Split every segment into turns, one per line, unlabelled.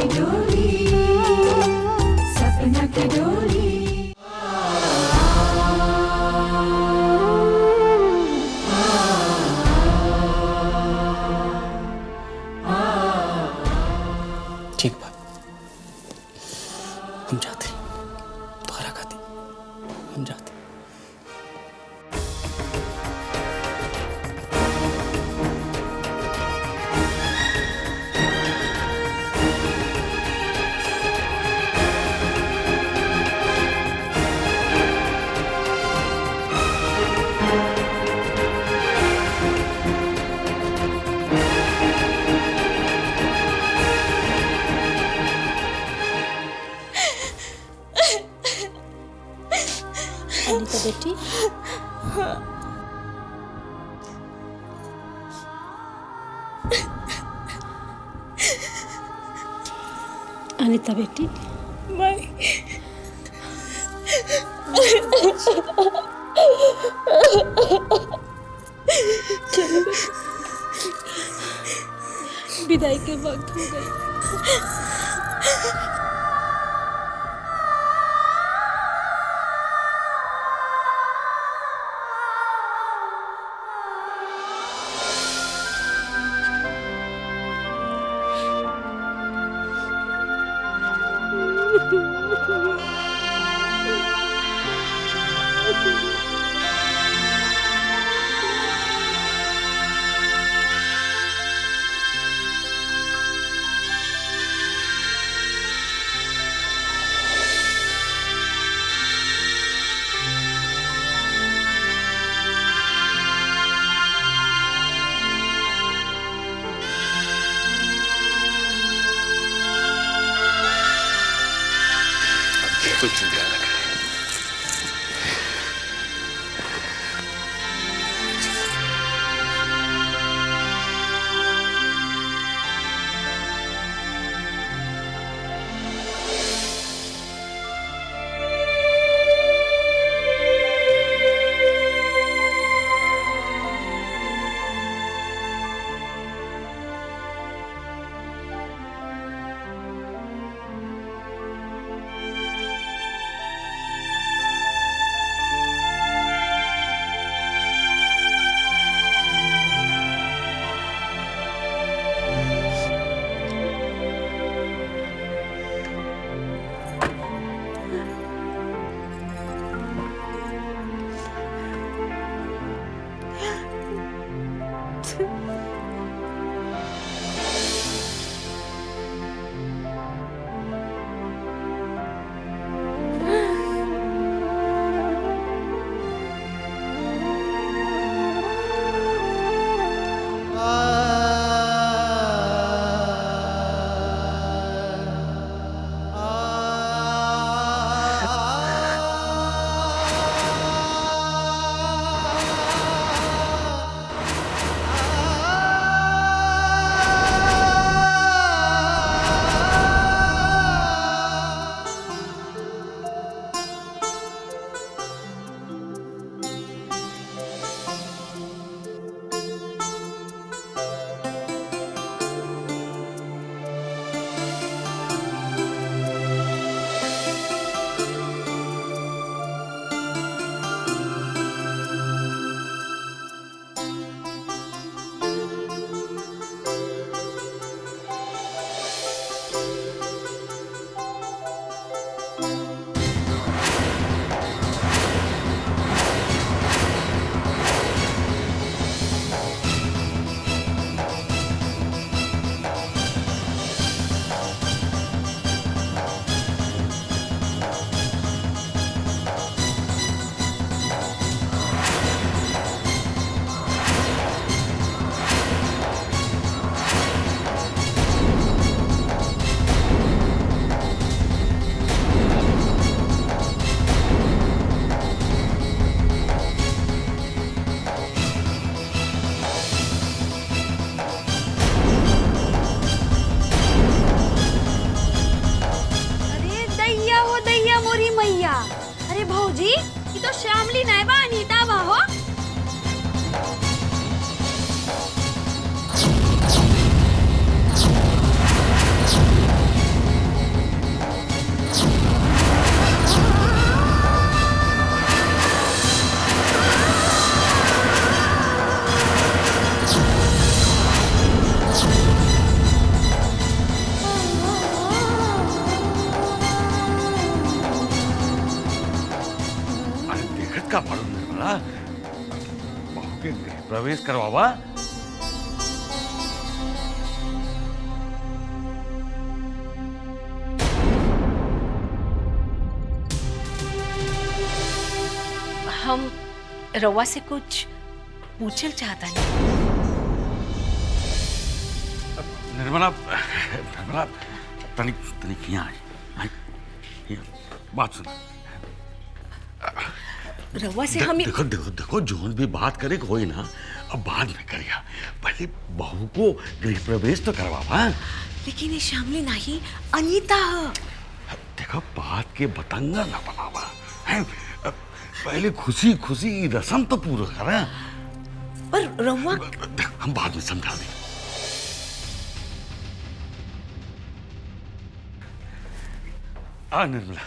की डोली, सपना की डोली।
ठीक बा, हम जाते तोहरा खाती, हम जाते।
अनीता बेटी, अनीता बेटी,
माई
चलो विदाई के वक्त हो गई।
बिल्कुल चिंता न करें।
प्रवेश करवावा।
हम रवा से कुछ पूछल चाहता नहीं।
निर्मला, निर्मला, तनिक तनिक यहाँ आई, बात सुन।
रवा से हम
देखो देखो देखो, जोन भी बात करे कोई ना, अब बाद में करिया, पहले बहू को गृह प्रवेश तो करवावा।
लेकिन ये शामली नहीं, अनीता है।
देखो बात के बतंगा ना बनावा है, पहले खुशी खुशी रस्म तो पूरा करें।
पर रवा,
हम बाद में समझा दें। आ निर्मला,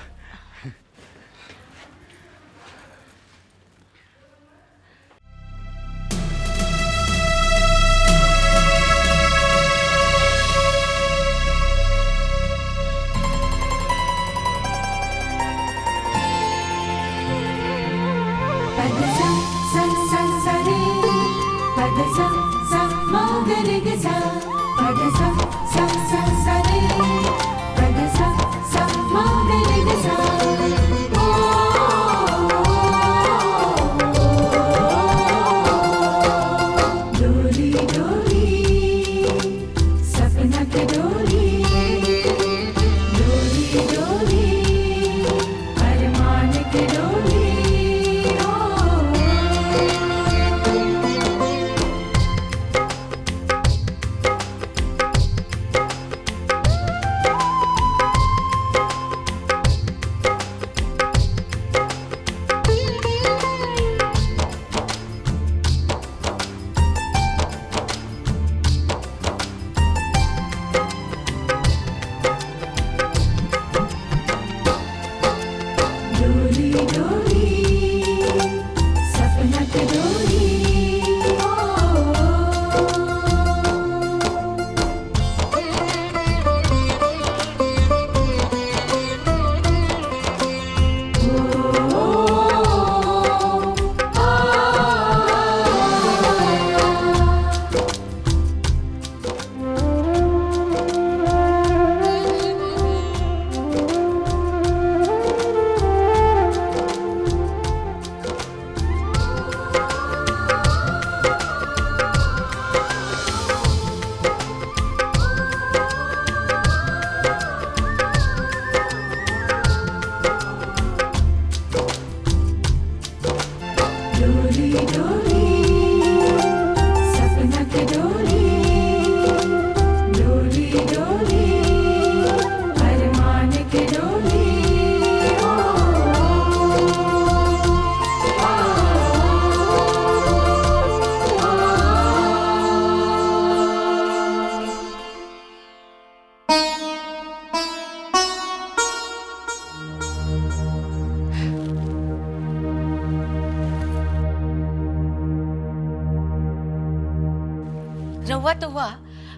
रवा तो हुआ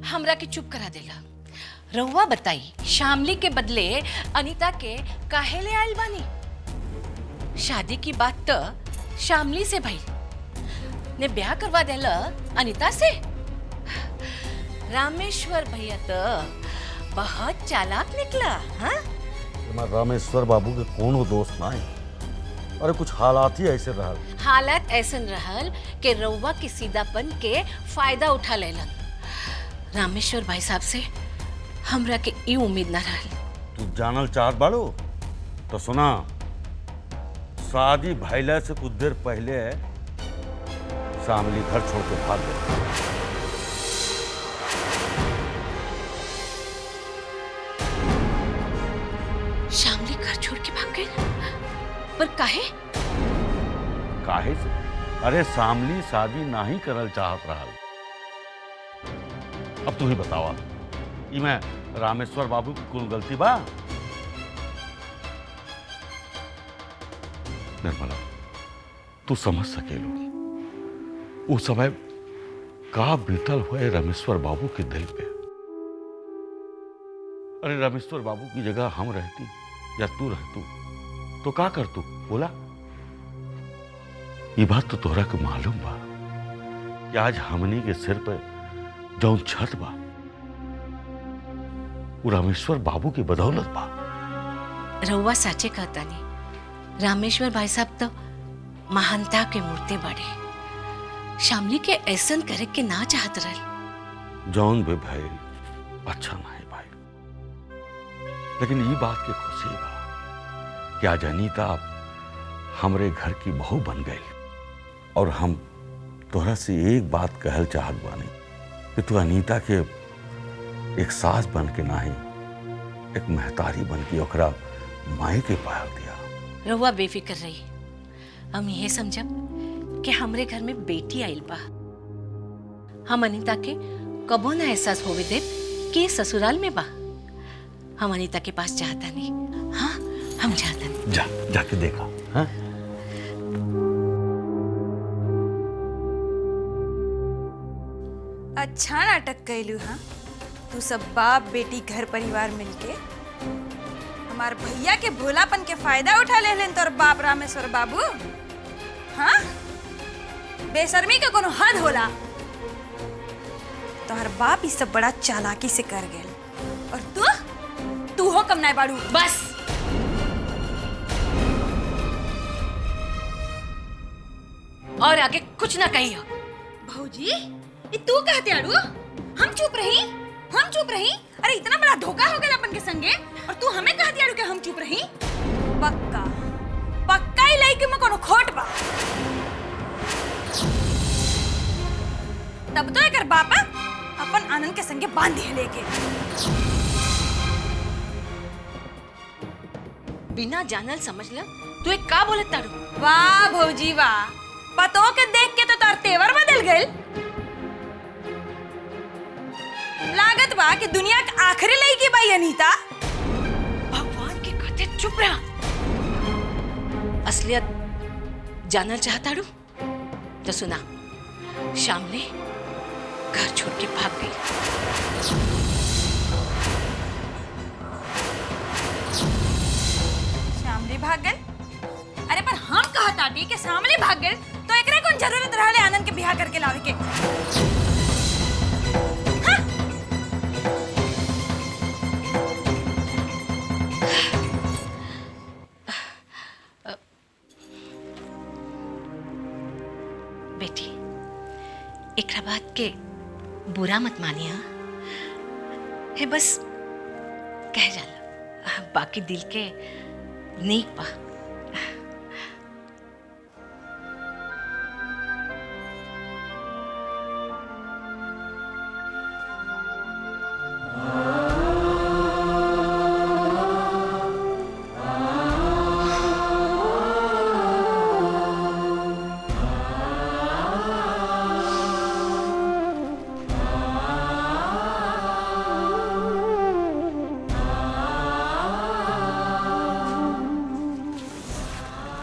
हमरा के चुप करा देला। रवा बताई, शामली के बदले अनीता के काहे ले आइल बानी? शादी की बात तो शामली से भई ने ब्याह करवा देला अनीता से। रामेश्वर भैया तो बहुत चालाक निकला। हाँ,
रामेश्वर बाबू के कोनो दोस्त ना है, अरे कुछ हालात ही ऐसे रहल।
हालात ऐसन रहल के रउवा के सीधापन के फायदा उठा लेलन। रामेश्वर भाई साहब से हमरा के ई उम्मीद ना रहल।
तू जानल चाहत बाड़ो तो सुना, शादी भइला से कुछ देर पहले शामली घर छोड़ के भाग गई।
शामली घर छोड़ के भाग गई? पर काहे?
काहे से? अरे शामली शादी नहीं करल चाहत रहल। अब तू ही बतावा, इमे रामेश्वर बाबू की कौन गलती बा? निर्मला, तू समझ सकेलो उस समय का बीतल हुए रामेश्वर बाबू के दिल पे। अरे रामेश्वर बाबू की जगह हम रहती या तू रहतू तो का कर तू बोला? ये बात तो तोहरा को मालूम बा। कि आज हमनी के सिर पे जौन छत बा वो रामेश्वर बाबू की बदौलत बा।
रउआ साचे कहता नहीं, रामेश्वर भाई साहब तो महानता के मूर्ति बड़े, शामली के ऐसन करे के ना चाहत रहे।
जौन भी भाई अच्छा नहीं भाई, लेकिन ये बात की खुशी बा कि आज अनीता हमरे घर की बहू बन गई। और हम तोहरा से एक बात कहल चाहत बानी कि तू अनीता के एक सास बन के नाही, एक महतारी बन के ओकरा माई के पायल दिया।
रउआ बेफिक्र रही, हम ये समझब कि हमरे घर में बेटी आइल बा। हम अनीता के कबो ना एहसास होवे दे कि ये ससुराल में बा। हम अनीता के पास जाता नहीं। हाँ, हम जाता नहीं।
जाके देखा। हाँ?
अच्छा नाटक कैलू। हाँ, तू सब बाप बेटी घर परिवार मिलके हमार भैया के भोलापन के फायदा उठा ले लेन तोर बाप रामेश्वर बाबू। हाँ, बेशर्मी का कोनो हद होला। तोहर बाप इस सब बड़ा चालाकी से कर गेल, और तू हो कम नाय बाड़ू।
बस और आगे कुछ ना कहियो।
भौजी, ये तू कहते आड़ू? हम चुप रही? अरे इतना बड़ा धोखा हो गया अपन के संगे, और तू हमें कहती आड़ू कि हम चुप रही? पक्का ही लई के में कोनो खोट बा। तब तो एकर बापा अपन आनंद के संगे बांध दिए लेके।
बिना जानल समझ ल तू एक का बोलत तारू?
वाह भौजी वाह, पतो के देख के तो तार तेवर बदल गए। लागत बा कि दुनिया के आखिरी लड़की बाई अनीता।
भगवान के कहते चुप रहा। असलियत जानल चाहता रू तो सुना, शामली घर छोड़ के भाग गई।
शामली भाग गई? अरे पर हम कहता टी कि शामली भाग गई तो एकरे कौन जरूरत रहले आनंद के बियाह करके लावे के? हाँ?
बेटी, एकरा बात के बुरा मत मानिया। है बस कह जाला, बाकी दिल के नेक बा।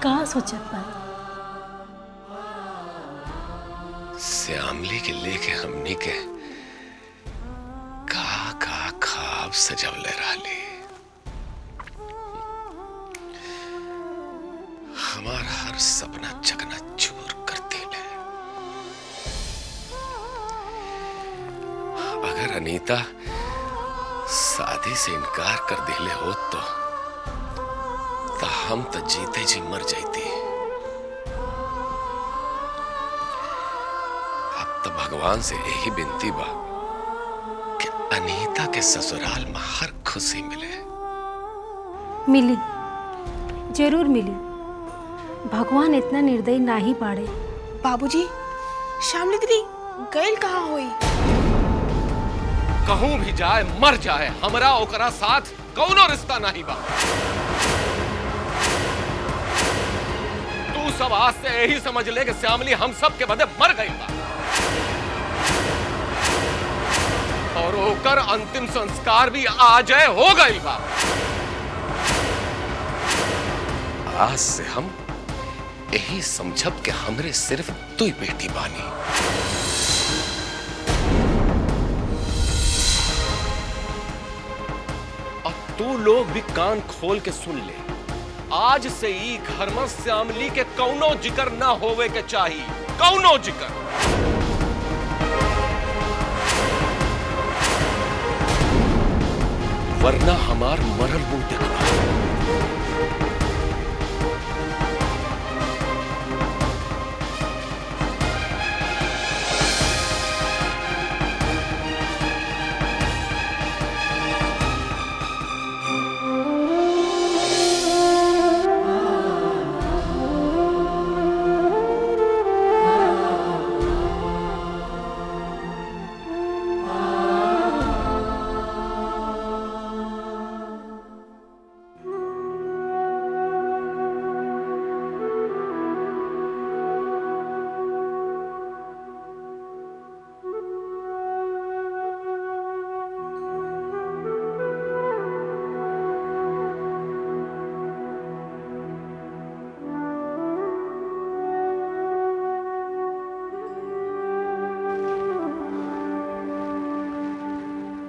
का सोचत बा?
श्यामली के लेके हमनी के का खाब सजवले रहली। हमार हर सपना चकनाचूर कर देले। अगर अनीता शादी से इनकार कर दिले होत तो हम तो जीते जी मर जाती। अब तो भगवान से यही विनती बा कि अनीता के ससुराल में हर खुशी मिले।
मिली, जरूर मिली। भगवान इतना निर्दयी ना ही पाड़े।
बाबूजी, शामली दीदी गैल कहाँ होई?
कहूं भी जाए मर जाए, हमरा ओकरा साथ कौनो रिश्ता नहीं बा। सब आज से यही समझ ले कि श्यामली हम सब के बदे मर गई बा, और ओकर अंतिम संस्कार भी आज हो गई बा। आज से हम यही समझब कि हमरे सिर्फ तू ही बेटी बानी। और तू लोग भी कान खोल के सुन ले, आज से ही घर में श्यामली के कौनो जिक्र ना होवे के चाहिए, कौनो जिक्र। वरना हमार मरल मुंह देखवा।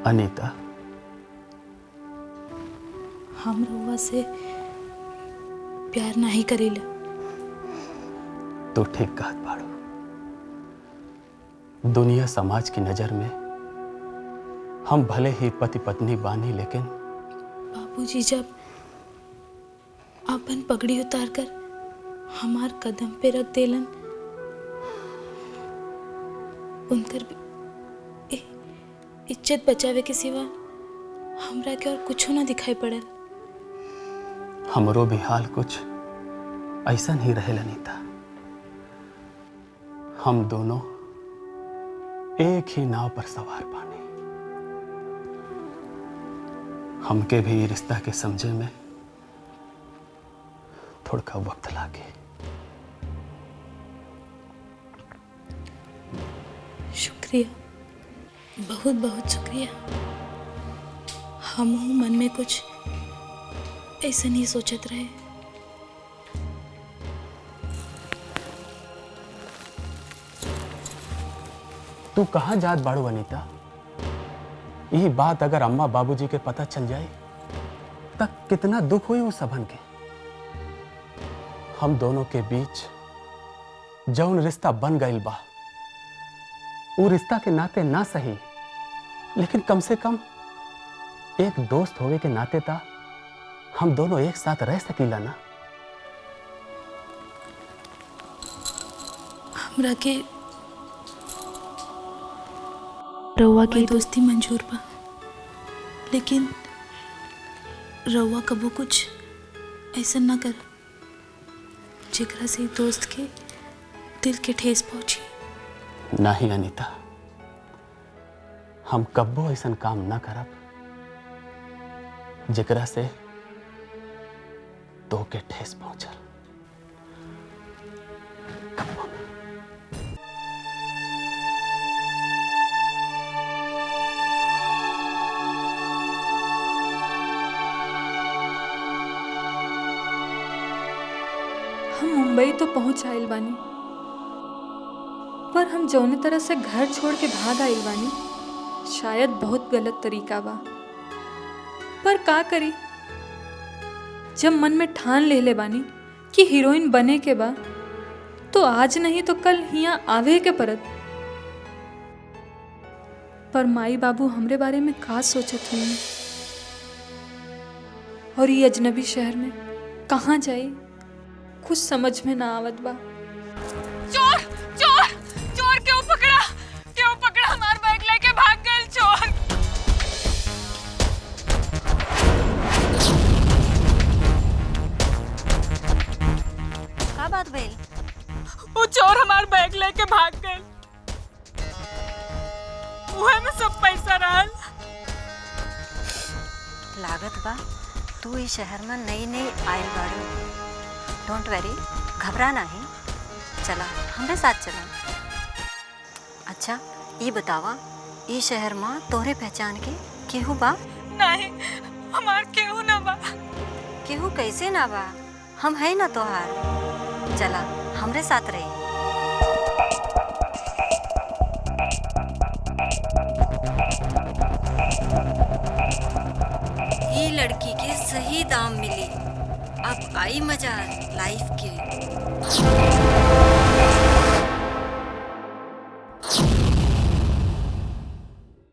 अनीता,
हम रउआ से प्यार नहीं करेला।
तो ठीक कहत बाड़ू। दुनिया समाज की नजर में हम भले ही पति पत्नी बानी, लेकिन
बाबूजी जब अपन पगड़ी उतार कर हमार कदम पे रख देलन, उनकर इज्जत बचावे के सिवा हमरा के और कुछ ना दिखाई पड़ल।
हमरो भी हाल कुछ ऐसा ही रहेला अनीता। हम दोनों एक ही नाव पर सवार बानी। हमके भी ये रिश्ता के समझे में थोड़ा वक्त लागे।
शुक्रिया, बहुत बहुत शुक्रिया। हम मन में कुछ ऐसा नहीं सोचत रहे।
तू कहाँ जात बाड़ू अनीता? यही बात अगर अम्मा बाबूजी के पता चल जाए तब कितना दुख हुई उस सबन के। हम दोनों के बीच जौन रिश्ता बन गईल बा, वो रिश्ता के नाते ना सही, लेकिन कम से कम एक दोस्त होवे के नाते ता हम दोनों एक साथ रह सकीला ना।
हमरा के रउआ की दोस्ती मंजूर बा, लेकिन रउआ कबो कुछ ऐसा ना कर जेकरा से दोस्त के दिल के ठेस पहुंची।
नहीं अनीता, हम कब्बो ऐसा काम ना करब जेकरा से तो के ठेस पहुंचल। कब्बो ना।
हम मुंबई तो पहुंच आइल बानी, पर हम जौने तरह से घर छोड़ के भाग आइल बानी शायद बहुत गलत तरीका बा। पर का करी, जब मन में ठान ले ले बानी कि हीरोइन बने के बा, तो आज नहीं तो कल हियां आवे के परत। पर माई बाबू हमरे बारे में का सोचत हुई, और ये अजनबी शहर में कहाँ जाई कुछ समझ में ना आवत बा।
चोर चोर चोर क्यों पकड़ा हमार बैग लेके भाग गए चोर।
का बात भइल?
वो चोर हमार बैग लेके भाग गए, उहे में सब पैसा रहल।
लागत बा तू इस शहर में नई नई आयल बाड़ू। डोंट वेरी, घबरा नहीं, चला हमरे साथ चला। अच्छा ये बतावा, ई शहर में तोहरे पहचान के केहू बा?
नहीं, हमार केहू ना बा।
केहू कैसे ना बा, हम है ना तोहार। चला हमरे साथ रही। ये लड़की के सही दाम मिली, अब आई मजा लाइफ के।